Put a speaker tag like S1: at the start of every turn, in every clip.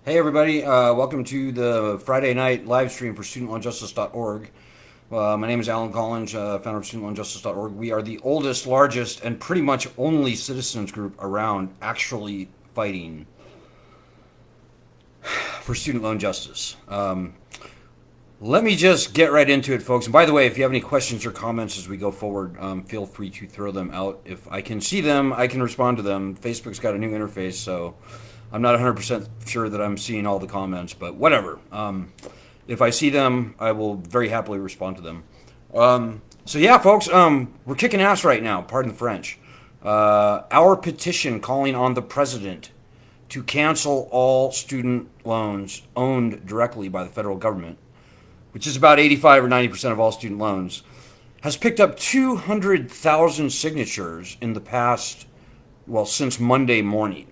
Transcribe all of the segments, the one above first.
S1: Hey everybody, welcome to the Friday night live stream for studentloanjustice.org. My name is Alan Collins, founder of studentloanjustice.org. We are the oldest, largest, and pretty much only citizens group around actually fighting for student loan justice. Let me just get right into it, folks. And by the way, if you have any questions or comments as we go forward, feel free to throw them out. If I can see them, I can respond to them. Facebook's got a new interface, so I'm not 100% sure that I'm seeing all the comments, but whatever. If I see them, I will very happily respond to them. So yeah, folks, we're kicking ass right now. Pardon the French. Our petition calling on the president to cancel all student loans owned directly by the federal government, which is about 85 or 90% of all student loans, has picked up 200,000 signatures in the past, well, since Monday morning.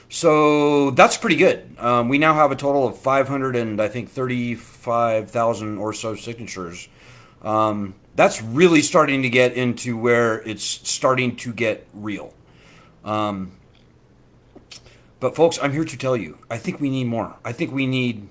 S1: So that's pretty good. We now have a total of 500 and I think 35,000 or so signatures. That's really starting to get into where it's starting to get real. But folks, I'm here to tell you, I think we need more. I think we need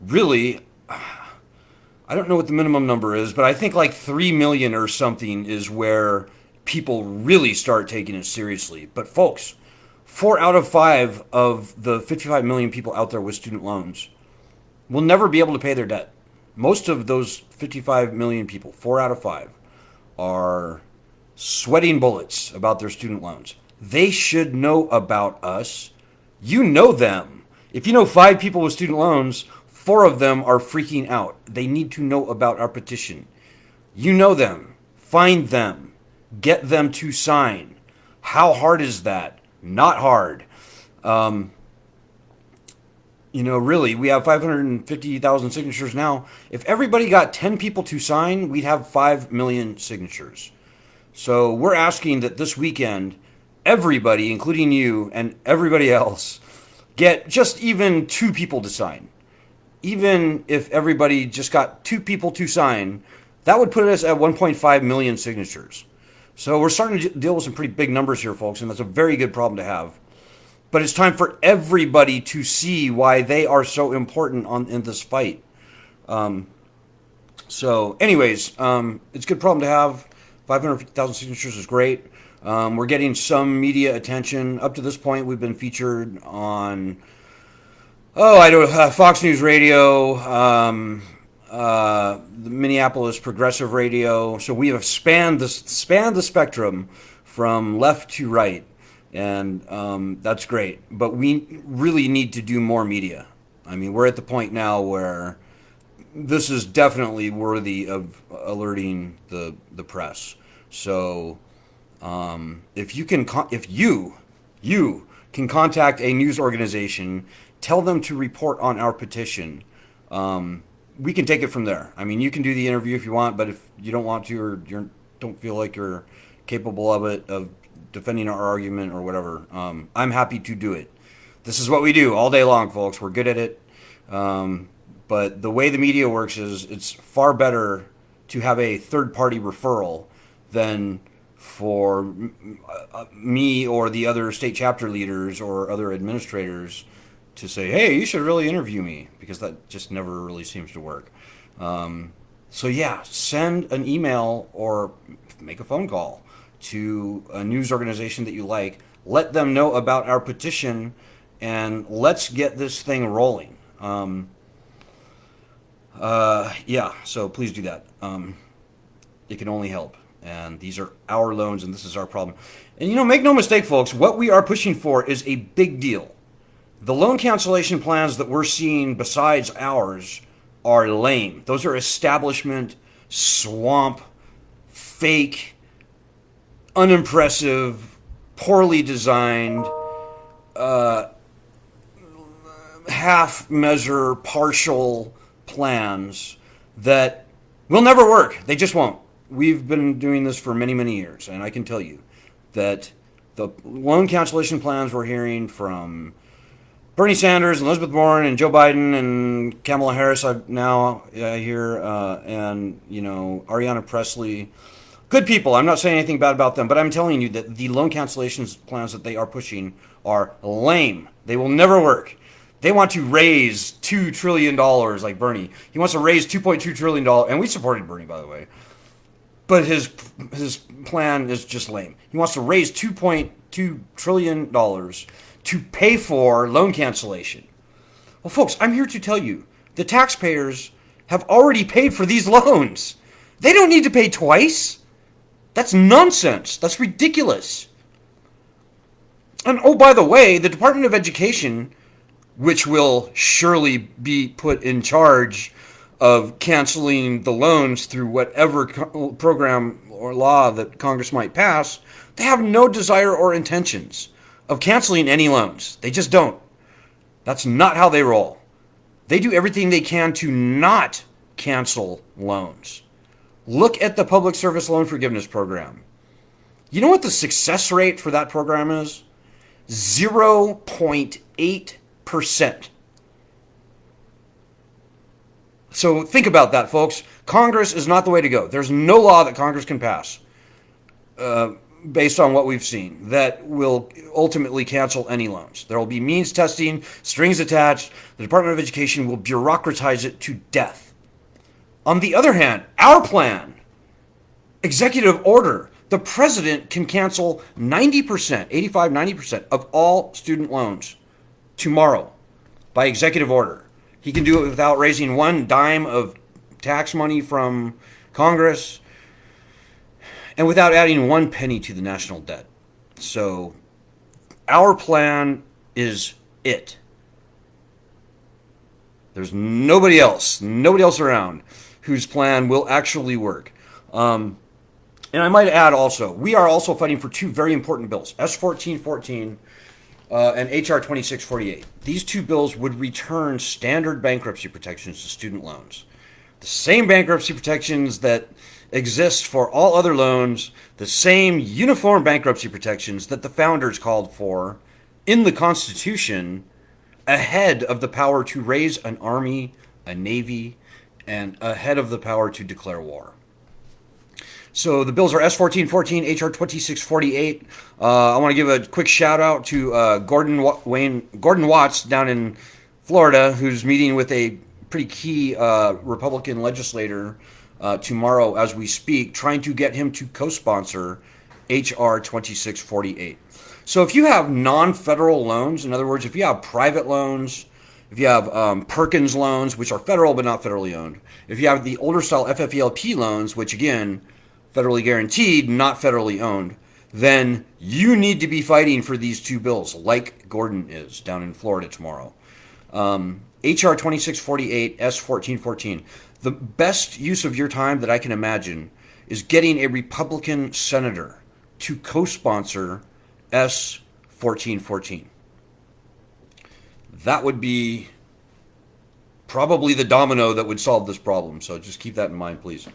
S1: really, I don't know what the minimum number is, but I think like 3 million or something is where people really start taking it seriously. But folks, 4 out of 5 of the 55 million people out there with student loans will never be able to pay their debt. Most of those 55 million people, 4 out of 5, are sweating bullets about their student loans. They should know about us. You know them. If you know 5 people with student loans, 4 of them are freaking out. They need to know about our petition. You know them. Find them. Get them to sign. How hard is that? Not hard. Really, we have 550,000 signatures now. If everybody got 10 people to sign, we'd have 5 million signatures. So we're asking that this weekend, everybody, including you and everybody else, get just even 2 people to sign. Even if everybody just got 2 people to sign, that would put us at 1.5 million signatures. So we're starting to deal with some pretty big numbers here, folks, and that's a very good problem to have. But it's time for everybody to see why they are so important in this fight. Anyways, it's a good problem to have. 550,000 signatures is great. We're getting some media attention. Up to this point, we've been featured on, Fox News Radio, the Minneapolis Progressive Radio. So we have spanned the spectrum from left to right, and that's great. But we really need to do more media. I mean, we're at the point now where this is definitely worthy of alerting the press. So if you can contact a news organization, tell them to report on our petition. We can take it from there. I mean, you can do the interview if you want, but if you don't want to, or you don't feel like you're capable of it, of defending our argument or whatever, I'm happy to do it. This is what we do all day long, folks. We're good at it. But the way the media works is it's far better to have a third-party referral than for me or the other state chapter leaders or other administrators to say, hey, you should really interview me, because that just never really seems to work. So yeah, send an email or make a phone call to a news organization that you like. Let them know about our petition, and let's get this thing rolling. So please do that. It can only help. And these are our loans, and this is our problem. And make no mistake, folks, what we are pushing for is a big deal. The loan cancellation plans that we're seeing besides ours are lame. Those are establishment, swamp, fake, unimpressive, poorly designed, half-measure, partial plans that will never work. They just won't. We've been doing this for many, many years, and I can tell you that the loan cancellation plans we're hearing from Bernie Sanders and Elizabeth Warren and Joe Biden and Kamala Harris I hear, and Ariana Presley, Good people. I'm not saying anything bad about them, but I'm telling you that the loan cancellation plans that they are pushing are lame. They will never work. They want to raise $2 trillion like Bernie. He wants to raise $2.2 trillion, and we supported Bernie, by the way. But his plan is just lame. He wants to raise $2.2 trillion to pay for loan cancellation. Well, folks, I'm here to tell you the taxpayers have already paid for these loans. They don't need to pay twice. That's nonsense. That's ridiculous. And oh, by the way, the Department of Education, which will surely be put in charge of canceling the loans through whatever program or law that Congress might pass, they have no desire or intentions of canceling any loans. They just don't. That's not how they roll. They do everything they can to not cancel loans. Look at the Public Service Loan Forgiveness Program. You know what the success rate for that program is? 0.8%. So think about that, folks. Congress is not the way to go. There's no law that Congress can pass, based on what we've seen, that will ultimately cancel any loans. There will be means testing, strings attached. The Department of Education will bureaucratize it to death. On the other hand, our plan, executive order, the president can cancel 90%, 85, 90% of all student loans tomorrow by executive order. He can do it without raising one dime of tax money from Congress and without adding one penny to the national debt. So our plan is it. There's nobody else around whose plan will actually work. And I might add also, we are also fighting for two very important bills, S1414 and HR 2648. These two bills would return standard bankruptcy protections to student loans. The same bankruptcy protections that exist for all other loans, the same uniform bankruptcy protections that the founders called for in the Constitution, ahead of the power to raise an army, a navy, and ahead of the power to declare war. So the bills are S1414, HR 2648. I want to give a quick shout out to Gordon Watts down in Florida, who's meeting with a pretty key Republican legislator tomorrow as we speak, trying to get him to co-sponsor HR 2648. So if you have non-federal loans, in other words, if you have private loans, if you have Perkins loans, which are federal but not federally owned, if you have the older style FFELP loans, which again, federally guaranteed, not federally owned, then you need to be fighting for these two bills, like Gordon is down in Florida tomorrow. HR 2648, S1414. The best use of your time that I can imagine is getting a Republican senator to co-sponsor S1414. That would be probably the domino that would solve this problem. So just keep that in mind, please.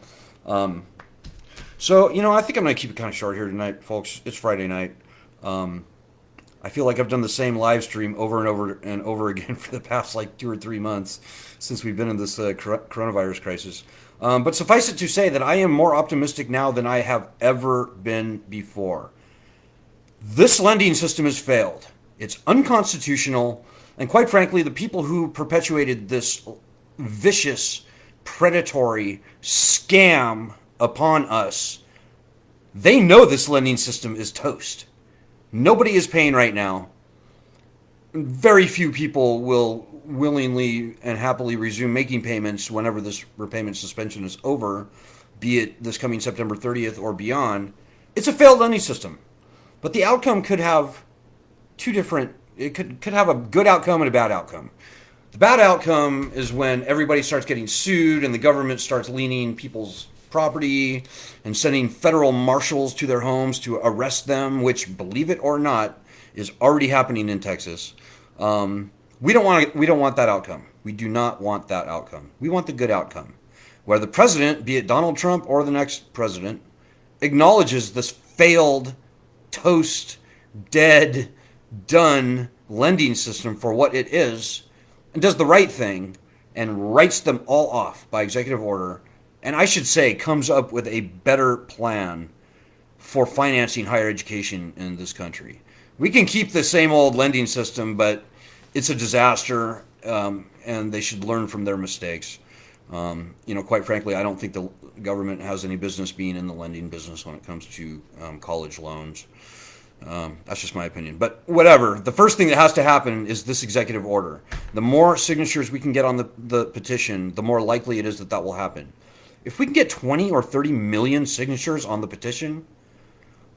S1: So, I think I'm going to keep it kind of short here tonight, folks. It's Friday night. I feel like I've done the same live stream over and over and over again for the past 2 or 3 months since we've been in this coronavirus crisis. But suffice it to say that I am more optimistic now than I have ever been before. This lending system has failed. It's unconstitutional. And quite frankly, the people who perpetuated this vicious, predatory scam upon us, they know this lending system is toast. Nobody is paying right now. Very few people will willingly and happily resume making payments whenever this repayment suspension is over, be it this coming September 30th or beyond. It's a failed lending system. But the outcome could have it could have a good outcome and a bad outcome. The bad outcome is when everybody starts getting sued and the government starts leaning people's property and sending federal marshals to their homes to arrest them, which, believe it or not, is already happening in Texas. We don't want that outcome. We do not want that outcome. We want the good outcome, where the president, be it Donald Trump or the next president, acknowledges this failed, toast, dead, done lending system for what it is, and does the right thing and writes them all off by executive order and I should say comes up with a better plan for financing higher education in this country. We can keep the same old lending system, but it's a disaster, and they should learn from their mistakes. Quite frankly, I don't think the government has any business being in the lending business when it comes to college loans. That's just my opinion. But whatever. The first thing that has to happen is this executive order. The more signatures we can get on the petition, the more likely it is that that will happen. If we can get 20 or 30 million signatures on the petition,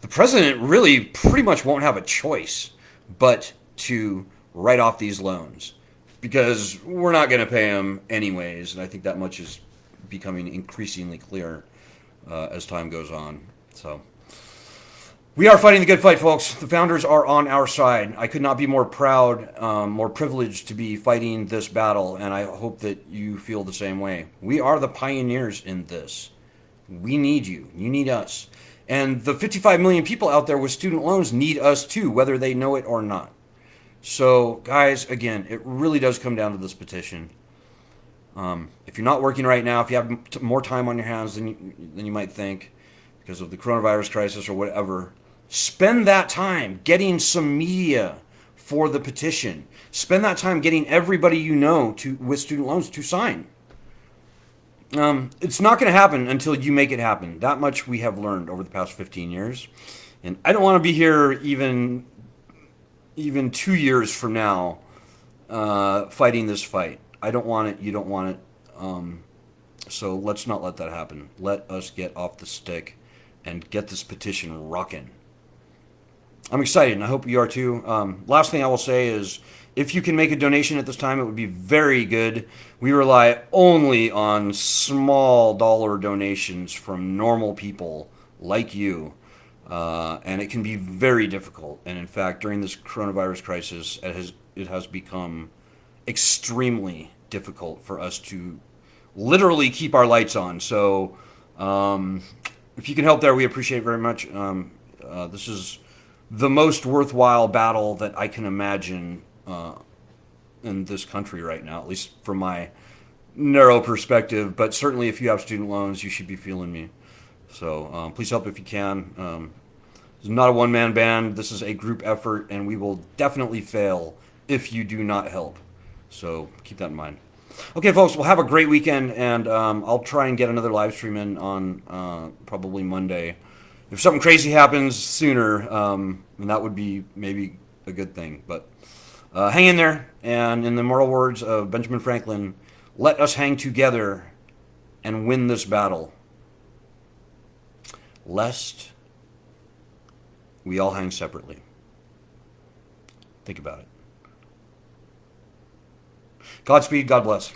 S1: the president really pretty much won't have a choice but to write off these loans because we're not going to pay them anyways. And I think that much is becoming increasingly clear as time goes on. So we are fighting the good fight, folks. The founders are on our side. I could not be more proud, more privileged to be fighting this battle, and I hope that you feel the same way. We are the pioneers in this. We need you. You need us. And the 55 million people out there with student loans need us too, whether they know it or not. So, guys, again, it really does come down to this petition. If you're not working right now, if you have more time on your hands than you might think because of the coronavirus crisis or whatever, spend that time getting some media for the petition. Spend that time getting everybody you know with student loans to sign. It's not going to happen until you make it happen. That much we have learned over the past 15 years. And I don't want to be here even 2 years from now fighting this fight. I don't want it. You don't want it. So let's not let that happen. Let us get off the stick and get this petition rocking. I'm excited, and I hope you are too. Last thing I will say is, if you can make a donation at this time, it would be very good. We rely only on small dollar donations from normal people like you, and it can be very difficult. And in fact, during this coronavirus crisis, it has become extremely difficult for us to literally keep our lights on. So if you can help there, we appreciate it very much. This is the most worthwhile battle that I can imagine in this country right now, at least from my narrow perspective. But certainly if you have student loans, you should be feeling me. So please help if you can. This is not a one-man band. This is a group effort, and we will definitely fail if you do not help. So keep that in mind. Okay, folks, we'll have a great weekend, and I'll try and get another live stream in on probably Monday. If something crazy happens sooner, then that would be maybe a good thing. But hang in there, and in the immortal words of Benjamin Franklin, let us hang together and win this battle, lest we all hang separately. Think about it. Godspeed, God bless.